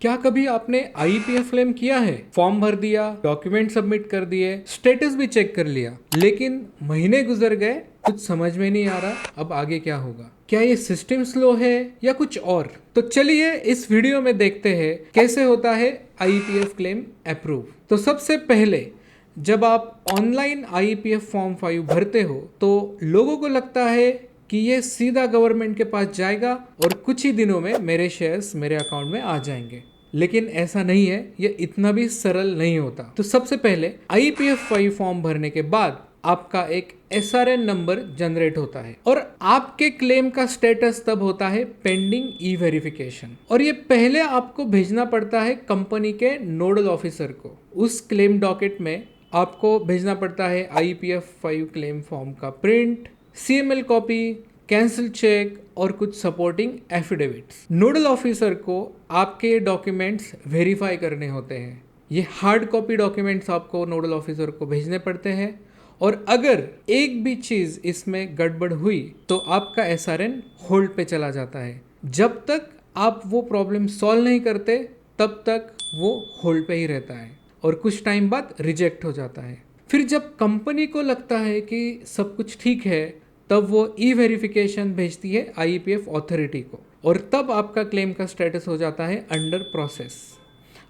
क्या कभी आपने आईपीएफ क्लेम किया है? फॉर्म भर दिया, डॉक्यूमेंट सबमिट कर दिए, स्टेटस भी चेक कर लिया, लेकिन महीने गुजर गए, कुछ समझ में नहीं आ रहा अब आगे क्या होगा। क्या ये सिस्टम स्लो है या कुछ और? तो चलिए इस वीडियो में देखते हैं कैसे होता है आईपीएफ क्लेम अप्रूव। तो सबसे पहले जब आप ऑनलाइन आईपीएफ फॉर्म 5 भरते हो तो लोगों को लगता है कि ये सीधा गवर्नमेंट के पास जाएगा और कुछ ही दिनों में मेरे शेयर्स मेरे अकाउंट में आ जाएंगे, लेकिन ऐसा नहीं है। ये इतना भी सरल नहीं होता। तो सबसे पहले आईपीएफ 5 फॉर्म भरने के बाद आपका एक एसआरएन नंबर जनरेट होता है और आपके क्लेम का स्टेटस तब होता है पेंडिंग ई वेरिफिकेशन। और ये पहले आपको भेजना पड़ता है कंपनी के नोडल ऑफिसर को। उस क्लेम डॉकेट में आपको भेजना पड़ता है आईपीएफ 5 क्लेम फॉर्म का print, CML copy, cancel cheque और कुछ सपोर्टिंग एफिडेविट्स। नोडल ऑफिसर को आपके डॉक्यूमेंट्स वेरीफाई करने होते हैं। ये हार्ड कॉपी डॉक्यूमेंट्स आपको नोडल ऑफिसर को भेजने पड़ते हैं और अगर एक भी चीज़ इसमें गड़बड़ हुई तो आपका एसआरएन होल्ड पे चला जाता है। जब तक आप वो प्रॉब्लम सॉल्व नहीं करते तब तक वो होल्ड पे ही रहता है और कुछ टाइम बाद रिजेक्ट हो जाता है। फिर जब कंपनी को लगता है कि सब कुछ ठीक है तब वो ई वेरिफिकेशन भेजती है आईपीएफ अथॉरिटी को और तब आपका क्लेम का स्टेटस हो जाता है अंडर प्रोसेस।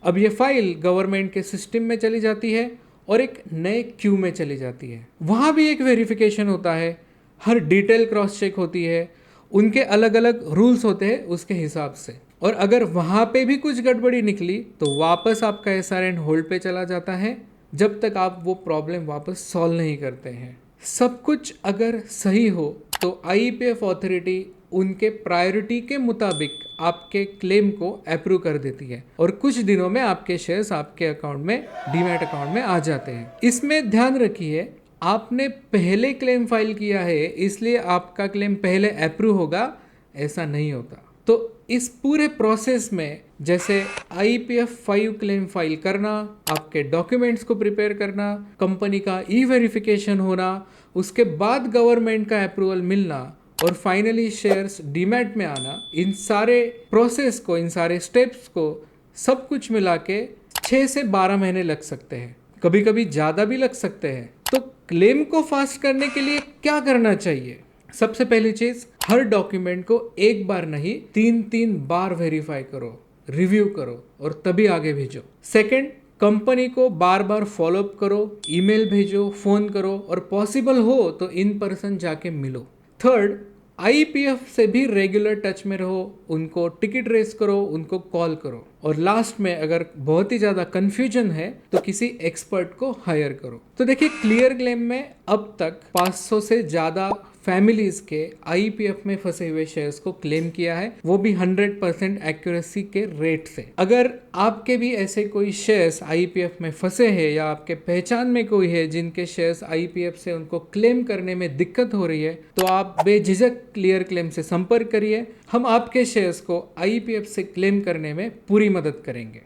अब ये फाइल गवर्नमेंट के सिस्टम में चली जाती है और एक नए क्यू में चली जाती है। वहाँ भी एक वेरिफिकेशन होता है, हर डिटेल क्रॉस चेक होती है, उनके अलग अलग रूल्स होते हैं उसके हिसाब से। और अगर वहाँ पे भी कुछ गड़बड़ी निकली तो वापस आपका एसआरएन होल्ड पे चला जाता है जब तक आप वो प्रॉब्लम वापस सॉल्व नहीं करते हैं। सब कुछ अगर सही हो तो आईपीएफ अथॉरिटी उनके प्रायोरिटी के मुताबिक आपके क्लेम को अप्रूव कर देती है और कुछ दिनों में आपके शेयर्स आपके अकाउंट में, डीमैट अकाउंट में आ जाते हैं। इसमें ध्यान रखिए, आपने पहले क्लेम फाइल किया है इसलिए आपका क्लेम पहले अप्रूव होगा, ऐसा नहीं होता। तो इस पूरे प्रोसेस में जैसे आईपीएफ 5 क्लेम फाइल करना, आपके डॉक्यूमेंट्स को प्रिपेयर करना, कंपनी का ई वेरिफिकेशन होना, उसके बाद गवर्नमेंट का अप्रूवल मिलना और फाइनली शेयर्स डीमैट में आना, इन सारे प्रोसेस को, इन सारे स्टेप्स को सब कुछ मिला के 6 से 12 महीने लग सकते हैं, कभी कभी ज़्यादा भी लग सकते हैं। तो क्लेम को फास्ट करने के लिए क्या करना चाहिए? सबसे पहली चीज, हर डॉक्यूमेंट को एक बार नहीं 3-3 बार वेरीफाई करो, रिव्यू करो और तभी आगे भेजो। सेकंड, कंपनी को बार बार फॉलोअप करो, ईमेल भेजो, फोन करो और पॉसिबल हो तो इन पर्सन जाके मिलो। थर्ड, आईपीएफ से भी रेगुलर टच में रहो, उनको टिकट रेस करो, उनको कॉल करो। और लास्ट में अगर बहुत ही ज़्यादा कन्फ्यूजन है तो किसी एक्सपर्ट को हायर करो। तो देखिए, क्लियर क्लेम में अब तक 500 से ज़्यादा फैमिलीज के आईपीएफ में फंसे हुए शेयर्स को क्लेम किया है, वो भी 100% एक्यूरेसी के रेट से। अगर आपके भी ऐसे कोई शेयर्स आईपीएफ में फंसे हैं या आपके पहचान में कोई है जिनके शेयर्स आईपीएफ से उनको क्लेम करने में दिक्कत हो रही है तो आप बेझिझक क्लियर क्लेम से संपर्क करिए। हम आपके शेयर्स को आईपीएफ से क्लेम करने में पूरी मदद करेंगे।